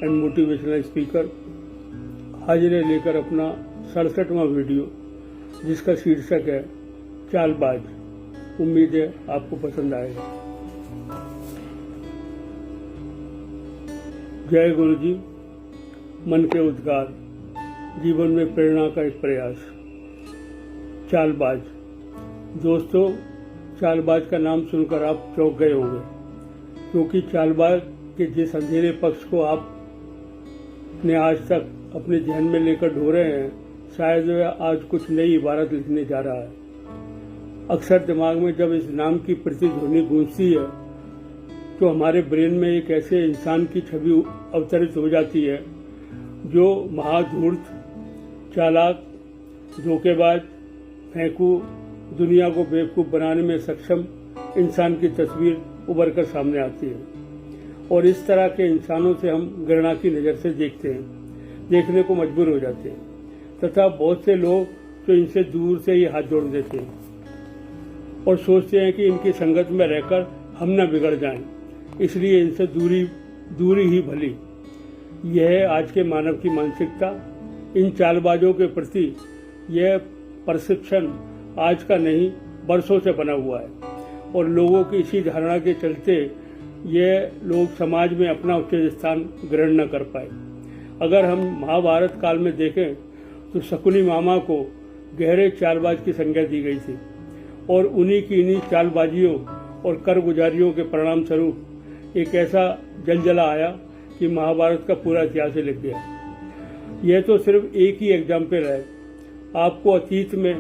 And motivational speaker हाजिर है लेकर अपना 67वां वीडियो, जिसका शीर्षक है चालबाज। उम्मीद है आपको पसंद आएगा। जय गुरु जी। मन के उद्गार, जीवन में प्रेरणा का एक प्रयास। चालबाज। दोस्तों, चालबाज का नाम सुनकर आप चौंक गए होंगे, क्योंकि चालबाज के जिस अंधेरे पक्ष को आपने आज तक अपने ध्यान में लेकर ढो रहे हैं, शायद वह आज कुछ नई इबारत लिखने जा रहा है। अक्सर दिमाग में जब इस नाम की प्रतिध्वनि गूंजती है तो हमारे ब्रेन में एक ऐसे इंसान की छवि अवतरित हो जाती है जो महाधूर्त, चालाक, धोखेबाज, फेंकू, दुनिया को बेवकूफ़ बनाने में सक्षम इंसान की तस्वीर उभर कर सामने आती है। और इस तरह के इंसानों से हम घृणा की नज़र से देखने को मजबूर हो जाते हैं, तथा बहुत से लोग तो इनसे दूर से ही हाथ जोड़ देते हैं और सोचते हैं कि इनकी संगत में रहकर हम न बिगड़ जाएं, इसलिए इनसे दूरी ही भली। यह है आज के मानव की मानसिकता। इन चालबाजों के प्रति यह परसेप्शन आज का नहीं, बरसों से बना हुआ है, और लोगों की इसी धारणा के चलते ये लोग समाज में अपना उचित स्थान ग्रहण न कर पाए। अगर हम महाभारत काल में देखें तो शकुनी मामा को गहरे चालबाज की संज्ञा दी गई थी, और इन्हीं चालबाजियों और करगुजारियों के परिणाम स्वरूप एक ऐसा जलजला आया कि महाभारत का पूरा इतिहास लिख गया। यह तो सिर्फ एक ही एग्जाम्पल है। आपको अतीत में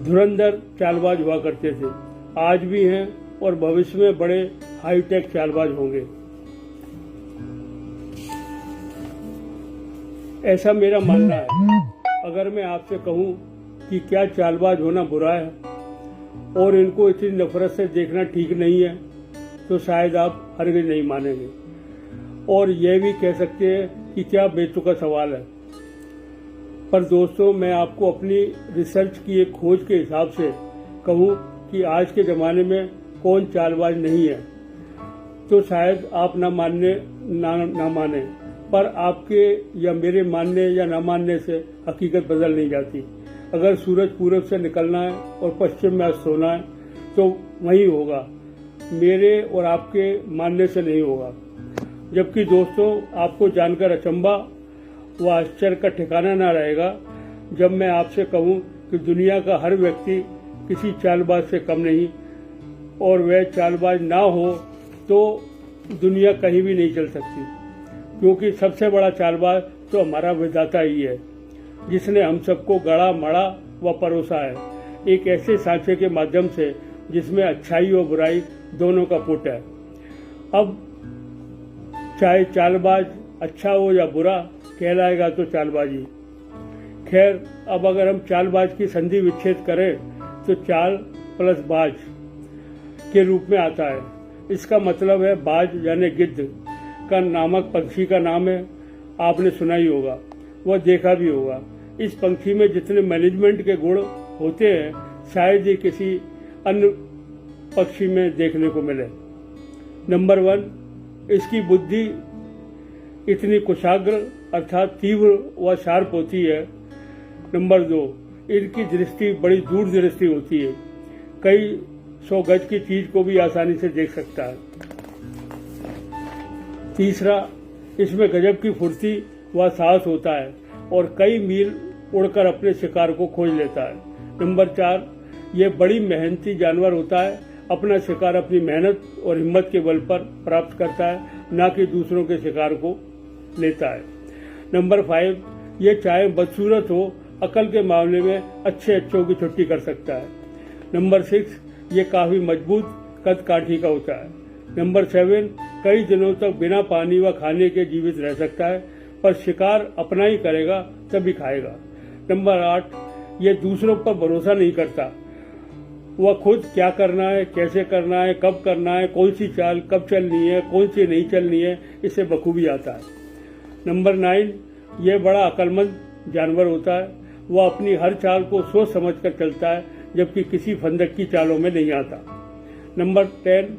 धुरंधर चालबाज हुआ करते थे, आज भी हैं और भविष्य में बड़े हाईटेक चालबाज होंगे, ऐसा मेरा मानना है। अगर मैं आपसे कहूं कि क्या चालबाज होना बुरा है और इनको इतनी नफरत से देखना ठीक नहीं है, तो शायद आप हरगिज़ नहीं मानेंगे, और यह भी कह सकते हैं कि क्या बेतुका सवाल है। पर दोस्तों, मैं आपको अपनी रिसर्च की एक खोज के हिसाब से कहूं कि आज के ज़माने में कौन चालबाज नहीं है, तो शायद आप ना माने, पर आपके या मेरे मानने या ना मानने से हकीकत बदल नहीं जाती। अगर सूरज पूरब से निकलना है और पश्चिम में अस्त होना है तो वही होगा, मेरे और आपके मानने से नहीं होगा। जबकि दोस्तों, आपको जानकर अचंभा व आश्चर्य का ठिकाना न रहेगा जब मैं आपसे कहूं कि दुनिया का हर व्यक्ति किसी चालबाज से कम नहीं, और वह चालबाज ना हो तो दुनिया कहीं भी नहीं चल सकती, क्योंकि सबसे बड़ा चालबाज तो हमारा विधाता ही है, जिसने हम सबको गढ़ा, मढ़ा व परोसा है एक ऐसे सांचे के माध्यम से जिसमें अच्छाई और बुराई दोनों का पुट है। अब चाहे चालबाज अच्छा हो या बुरा, कहलाएगा तो चालबाजी। खैर, अब अगर हम चालबाज की संधि विच्छेद करें तो चाल प्लस बाज के रूप में आता है। इसका मतलब है बाज यानी गिद्ध का नामक पंछी का नाम है। आपने सुना ही होगा, वह देखा भी होगा। इस पंछी में जितने मैनेजमेंट के गुण होते हैं, शायद ही किसी अन्य पक्षी में देखने को मिले। नंबर 1, इसकी बुद्धि इतनी कुशाग्र अर्थात तीव्र व शार्प होती है। नंबर 2, इनकी दृष्टि बड़ी दूर दृष्टि होती है, कई 100 गज की चीज को भी आसानी से देख सकता है। तीसरा, इसमें गजब की फुर्ती व साहस होता है और कई मील उड़कर अपने शिकार को खोज लेता है। नंबर 4, यह बड़ी मेहनती जानवर होता है, अपना शिकार अपनी मेहनत और हिम्मत के बल पर प्राप्त करता है, न कि दूसरों के शिकार को लेता है। नंबर 5, यह चाहे बदसूरत हो, अकल के मामले में अच्छों की छुट्टी कर सकता है। नंबर 6, ये काफी मजबूत कद काठी का होता है। नंबर 7, कई दिनों तक बिना पानी व खाने के जीवित रह सकता है, पर शिकार अपना ही करेगा तभी खाएगा। नंबर 8, ये दूसरों पर भरोसा नहीं करता, वह खुद क्या करना है, कैसे करना है, कब करना है, कौन सी चाल कब चलनी है, कौन सी नहीं चलनी है, इसे बखूबी आता है। नंबर 9, यह बड़ा अक्लमंद जानवर होता है, वह अपनी हर चाल को सोच समझ कर चलता है, जबकि किसी फंदक की चालों में नहीं आता। नंबर 10,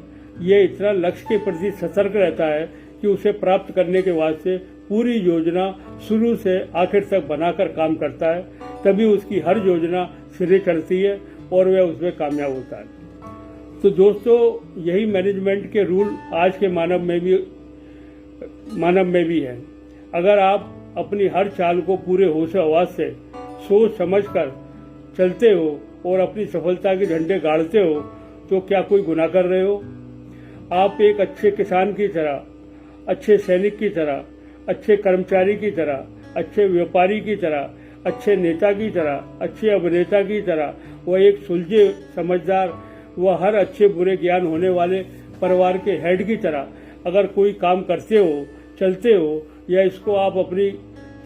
ये इतना लक्ष्य के प्रति सतर्क रहता है कि उसे प्राप्त करने के वास्ते पूरी योजना शुरू से आखिर तक बनाकर काम करता है, तभी उसकी हर योजना सिरे चढ़ती है और वह उसमें कामयाब होता है। तो दोस्तों, यही मैनेजमेंट के रूल आज के मानव में भी है। अगर आप अपनी हर चाल को पूरे होश हवास से सोच समझ कर चलते हो और अपनी सफलता के झंडे गाड़ते हो, तो क्या कोई गुनाह कर रहे हो? आप एक अच्छे किसान की तरह, अच्छे सैनिक की तरह, अच्छे कर्मचारी की तरह, अच्छे व्यापारी की तरह, अच्छे नेता की तरह, अच्छे अभिनेता की तरह व एक सुलझे समझदार व हर अच्छे बुरे ज्ञान होने वाले परिवार के हेड की तरह अगर कोई काम करते हो, चलते हो, या इसको आप अपनी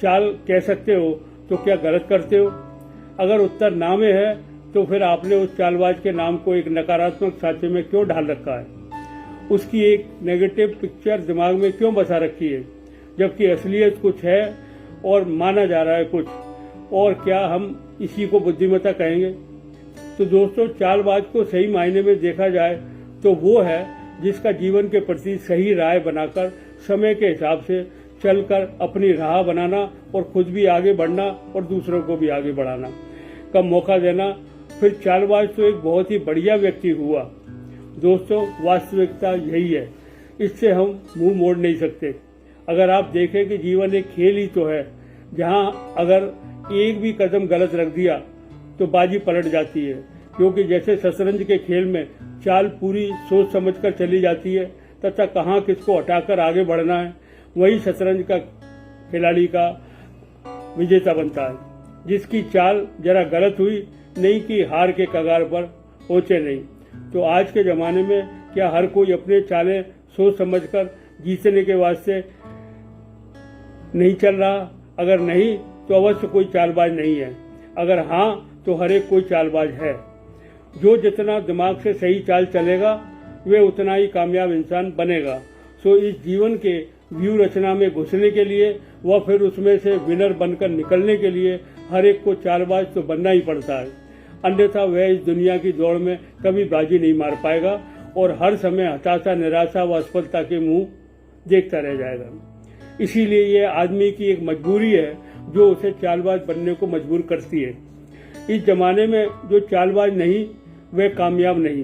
चाल कह सकते हो, तो क्या गलत करते हो? अगर उत्तर ना में है तो फिर आपने उस चालबाज के नाम को एक नकारात्मक सांचे में क्यों ढाल रखा है? उसकी एक नेगेटिव पिक्चर दिमाग में क्यों बसा रखी है, जबकि असलियत कुछ है और माना जा रहा है कुछ, और क्या हम इसी को बुद्धिमत्ता कहेंगे? तो दोस्तों, चालबाज को सही मायने में देखा जाए तो वो है जिसका जीवन के प्रति सही राय बनाकर समय के हिसाब से चलकर अपनी राह बनाना और खुद भी आगे बढ़ना और दूसरों को भी आगे बढ़ाना का मौका देना, फिर चालबाज तो एक बहुत ही बढ़िया व्यक्ति हुआ। दोस्तों, वास्तविकता यही है, इससे हम मुंह मोड़ नहीं सकते। अगर आप देखें कि जीवन एक खेल ही तो है, जहां अगर एक भी कदम गलत रख दिया तो बाजी पलट जाती है, क्योंकि जैसे शतरंज के खेल में चाल पूरी सोच समझकर चली जाती है तथा कहाँ किसको हटाकर आगे बढ़ना है, वही शतरंज का खिलाड़ी का विजेता बनता है, जिसकी चाल जरा गलत हुई नहीं कि हार के कगार पर पहुंचे नहीं। तो आज के जमाने में क्या हर कोई अपने चालें सोच समझकर जीतने के वास्ते नहीं चल रहा? अगर नहीं तो अवश्य कोई चालबाज नहीं है, अगर हाँ तो हर एक कोई चालबाज है। जो जितना दिमाग से सही चाल चलेगा वे उतना ही कामयाब इंसान बनेगा। सो इस जीवन के व्यू रचना में घुसने के लिए व फिर उसमें से विनर बनकर निकलने के लिए हर एक को चालबाज तो बनना ही पड़ता है, अन्यथा वह इस दुनिया की दौड़ में कभी बाजी नहीं मार पाएगा और हर समय हताशा, निराशा व असफलता के मुंह देखता रह जाएगा। इसीलिए यह आदमी की एक मजबूरी है जो उसे चालबाज बनने को मजबूर करती है। इस जमाने में जो चालबाज नहीं वह कामयाब नहीं।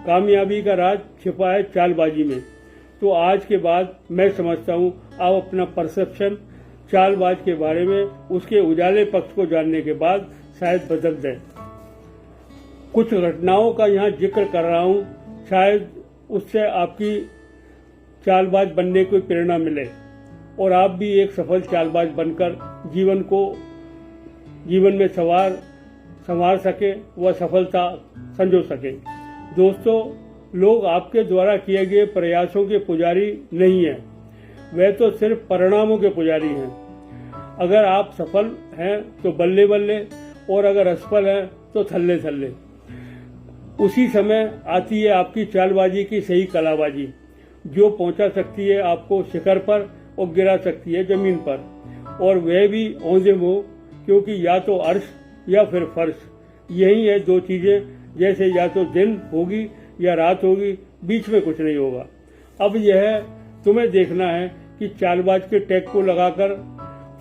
कामयाबी का राज छिपा है चालबाजी में। तो आज के बाद मैं समझता हूँ आप अपना परसेप्शन चालबाज के बारे में उसके उजाले पक्ष को जानने के बाद शायद बदल दें। कुछ घटनाओं का यहाँ जिक्र कर रहा हूँ, शायद उससे आपकी चालबाज बनने की प्रेरणा मिले और आप भी एक सफल चालबाज बनकर जीवन में संवार सके व सफलता संजो सके। दोस्तों, लोग आपके द्वारा किए गए प्रयासों के पुजारी नहीं हैं, वे तो सिर्फ परिणामों के पुजारी हैं। अगर आप सफल हैं तो बल्ले बल्ले, और अगर असफल हैं तो थल्ले थल्ले। उसी समय आती है आपकी चालबाजी की सही कलाबाजी, जो पहुंचा सकती है आपको शिखर पर और गिरा सकती है जमीन पर, और वह भी औंधे मुंह, क्योंकि या तो अर्श या फिर फर्श, यही है दो चीजें। जैसे या तो दिन होगी या रात होगी, बीच में कुछ नहीं होगा। अब यह तुम्हें देखना है कि चालबाज के टैग को लगाकर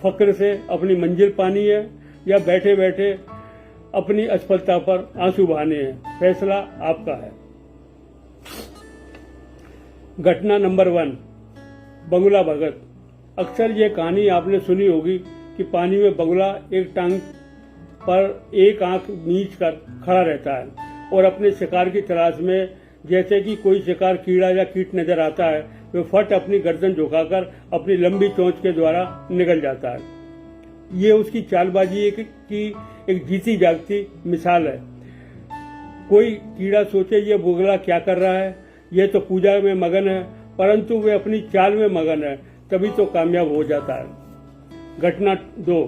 फक्र से अपनी मंजिल पानी है या बैठे बैठे अपनी असफलता पर आंसू बहाने हैं। फैसला आपका है। घटना नंबर 1, बगुला भगत। अक्सर ये कहानी आपने सुनी होगी कि पानी में बगुला एक टांग पर एक आंख नीच कर खड़ा रहता है और अपने शिकार की तलाश में, जैसे कि कोई शिकार कीड़ा या कीट नजर आता है, वह फट अपनी गर्दन झुकाकर अपनी लंबी चोंच के द्वारा निकल जाता है। ये उसकी चालबाजी की एक जीती जागती मिसाल है। कोई कीड़ा सोचे ये बगुला क्या कर रहा है, यह तो पूजा में मगन है, परंतु वे अपनी चाल में मगन है, तभी तो कामयाब हो जाता है। घटना 2,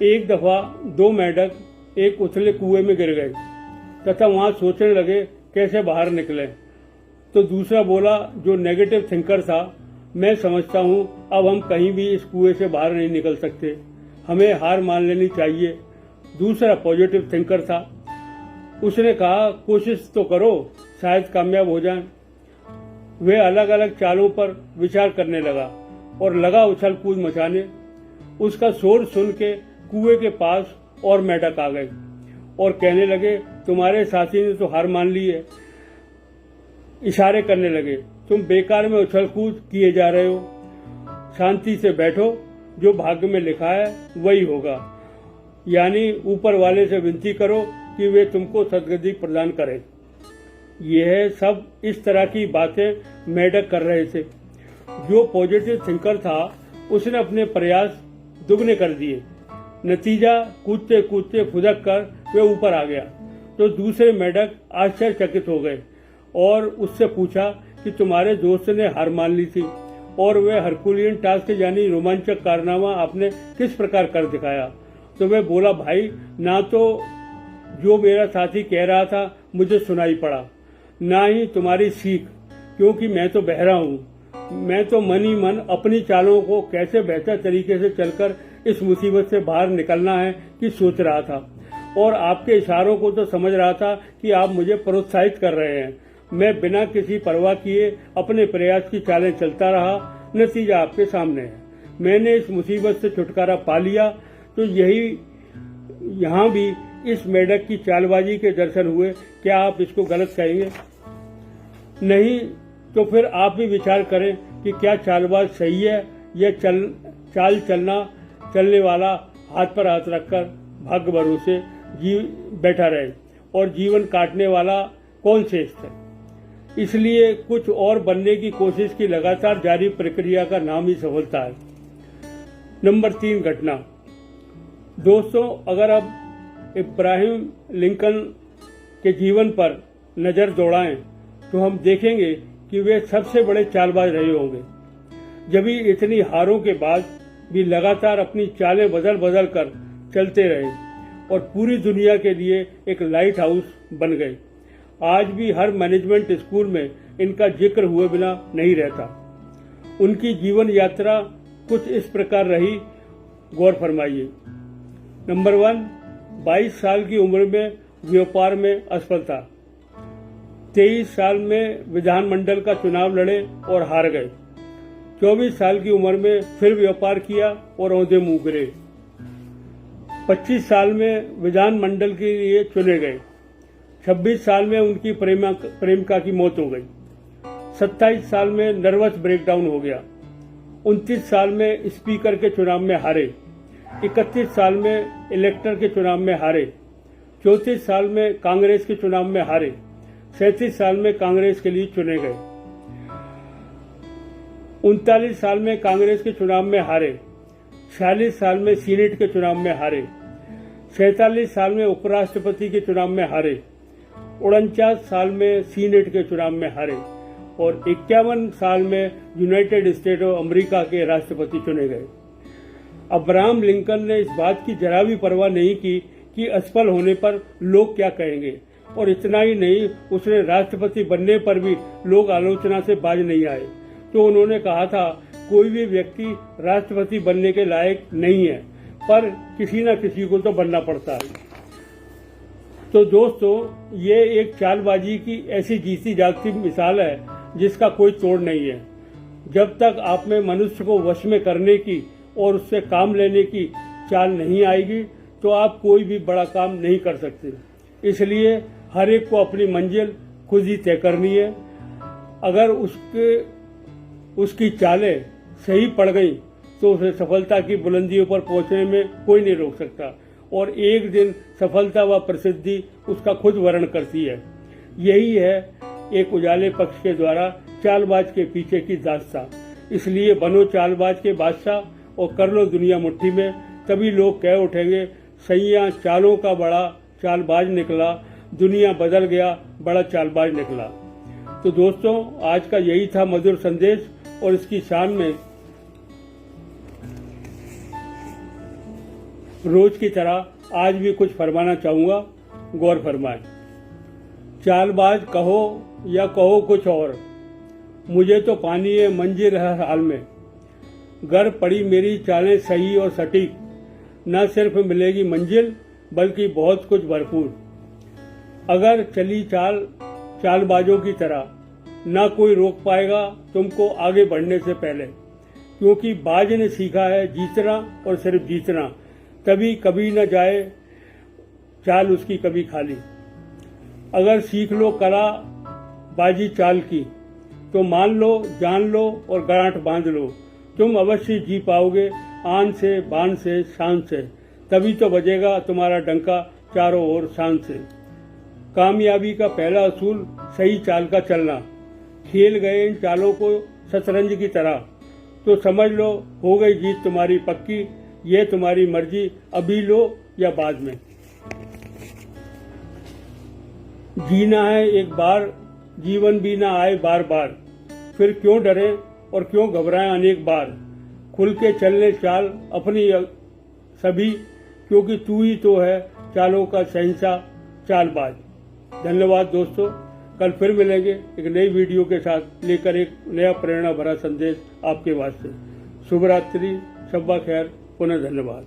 एक दफा 2 मेंढक एक उथले कुएं में गिर गए तथा वहां सोचने लगे कैसे बाहर निकले। तो दूसरा बोला, जो नेगेटिव थिंकर था, मैं समझता हूं अब हम कहीं भी इस कुएं से बाहर नहीं निकल सकते, हमें हार मान लेनी चाहिए। दूसरा पॉजिटिव थिंकर था, उसने कहा कोशिश तो करो, शायद कामयाब हो जाएं। वह अलग अलग चालों पर विचार करने लगा और लगा उछल कूद मचाने। उसका शोर सुन के कुएं के पास और मेढक आ गए और कहने लगे, तुम्हारे साथी ने तो हार मान ली है। इशारे करने लगे, तुम बेकार में उछल कूद किए जा रहे हो, शांति से बैठो, जो भाग्य में लिखा है वही होगा। यानी ऊपर वाले से विनती करो कि वे तुमको सद्गति प्रदान करें। यह सब इस तरह की बातें मेढक कर रहे थे। जो पॉजिटिव थिंकर था उसने अपने प्रयास दुगने कर दिए। नतीजा कूदते कूदते फुदक कर वे ऊपर आ गया तो दूसरे मेढक आश्चर्यचकित हो गए और उससे पूछा कि तुम्हारे दोस्त ने हार मान ली थी और वह हरकुलियन टास्क यानी रोमांचक कारनामा आपने किस प्रकार कर दिखाया। तो वह बोला, भाई ना तो जो मेरा साथी कह रहा था मुझे सुनाई पड़ा, ना ही तुम्हारी सीख, क्योंकि मैं तो बहरा हूँ। मैं तो मन ही मन अपनी चालों को कैसे बेहतर तरीके से चलकर इस मुसीबत से बाहर निकलना है कि सोच रहा था और आपके इशारों को तो समझ रहा था कि आप मुझे प्रोत्साहित कर रहे हैं। मैं बिना किसी परवाह किए अपने प्रयास की चालें चलता रहा। नतीजा आपके सामने है। मैंने इस मुसीबत से छुटकारा पा लिया। तो यही यहाँ भी इस मेढक की चालबाजी के दर्शन हुए। क्या आप इसको गलत कहेंगे? नहीं तो फिर आप भी विचार करें कि क्या चालबाज सही है या चाल चलने वाला हाथ पर हाथ रखकर भाग्य भरोसे बैठा रहे और जीवन काटने वाला कौन श्रेष्ठ है। इसलिए कुछ और बनने की कोशिश की लगातार जारी प्रक्रिया का नाम ही सफलता है। नंबर 3 घटना। दोस्तों, अगर अब इब्राहिम लिंकन के जीवन पर नजर दौड़ाएं तो हम देखेंगे कि वे सबसे बड़े चालबाज रहे होंगे। जब भी इतनी हारों के बाद भी लगातार अपनी चालें बदल बदल कर चलते रहे और पूरी दुनिया के लिए एक लाइट हाउस बन गए। आज भी हर मैनेजमेंट स्कूल में इनका जिक्र हुए बिना नहीं रहता। उनकी जीवन यात्रा कुछ इस प्रकार रही, गौर फरमाइए। नंबर 1, 22 साल की उम्र में व्यापार में असफलता। 23 साल में विधानमंडल का चुनाव लड़े और हार गए। 24 साल की उम्र में फिर व्यापार किया और ओहदे मुंह गिरे। 25 साल में विधानमंडल के लिए चुने गए। 26 साल में उनकी प्रेमिका की मौत हो गई। 27 साल में नर्वस ब्रेकडाउन हो गया। 29 साल में स्पीकर के चुनाव में हारे। 31 साल में इलेक्टर के चुनाव में हारे। 34 साल में कांग्रेस के चुनाव में हारे। 37 साल में कांग्रेस के लिए चुने गए। 39 साल में कांग्रेस के चुनाव में हारे। 46 साल में सीनेट के चुनाव में हारे। 47 साल में उपराष्ट्रपति के चुनाव में हारे। 49 साल में सीनेट के चुनाव में हारे और 51 साल में यूनाइटेड स्टेट ऑफ अमेरिका के राष्ट्रपति चुने गए। अब्राहम लिंकन ने इस बात की जरा भी परवाह नहीं की कि असफल होने पर लोग क्या कहेंगे, और इतना ही नहीं, उसने राष्ट्रपति बनने पर भी लोग आलोचना से बाज नहीं आए। तो उन्होंने कहा था, कोई भी व्यक्ति राष्ट्रपति बनने के लायक नहीं है, पर किसी न किसी को तो बनना पड़ता है। तो दोस्तों, ये एक चालबाजी की ऐसी जीती जागती मिसाल है जिसका कोई तोड़ नहीं है। जब तक आप में मनुष्य को वश में करने की और उससे काम लेने की चाल नहीं आएगी तो आप कोई भी बड़ा काम नहीं कर सकते। इसलिए हर एक को अपनी मंजिल खुद ही तय करनी है। अगर उसकी चालें सही पड़ गई तो उसे सफलता की बुलंदियों पर पहुंचने में कोई नहीं रोक सकता और एक दिन सफलता व प्रसिद्धि उसका खुद वर्ण करती है। यही है एक उजाले पक्ष के द्वारा चालबाज के पीछे की दास्तां। इसलिए बनो चालबाज के बादशाह और कर लो दुनिया मुट्ठी में। तभी लोग कह उठेंगे, सैया चालों का बड़ा चालबाज निकला, दुनिया बदल गया, बड़ा चालबाज निकला। तो दोस्तों, आज का यही था मधुर संदेश और इसकी शान में रोज की तरह आज भी कुछ फरमाना चाहूंगा, गौर फरमाएं। चालबाज कहो या कहो कुछ और, मुझे तो पानी है मंजिल हर हाल में। गर पड़ी मेरी चालें सही और सटीक, न सिर्फ मिलेगी मंजिल बल्कि बहुत कुछ भरपूर। अगर चली चालबाजों की तरह ना कोई रोक पाएगा तुमको आगे बढ़ने से पहले, क्योंकि बाज ने सीखा है जीतना और सिर्फ जीतना, तभी कभी न जाए चाल उसकी कभी खाली। अगर सीख लो कला बाजी चाल की तो मान लो, जान लो और गांठ बांध लो, तुम अवश्य जी पाओगे आन से, बान से, शान से, तभी तो बजेगा तुम्हारा डंका चारों ओर शान से। कामयाबी का पहला असूल सही चाल का चलना, खेल गए इन चालों को शतरंज की तरह, तो समझ लो हो गई जीत तुम्हारी पक्की, ये तुम्हारी मर्जी अभी लो या बाद में। जीना है एक बार, जीवन भी ना आए बार बार, फिर क्यों डरे और क्यों घबराएं अनेक बार, खुल के चलने चाल अपनी सभी, क्योंकि तू ही तो है चालों का शहंशाह चालबाज। धन्यवाद दोस्तों, कल फिर मिलेंगे एक नई वीडियो के साथ, लेकर एक नया प्रेरणा भरा संदेश आपके वास्ते। शुभ रात्रि, शब्बा खैर, पुनः धन्यवाद।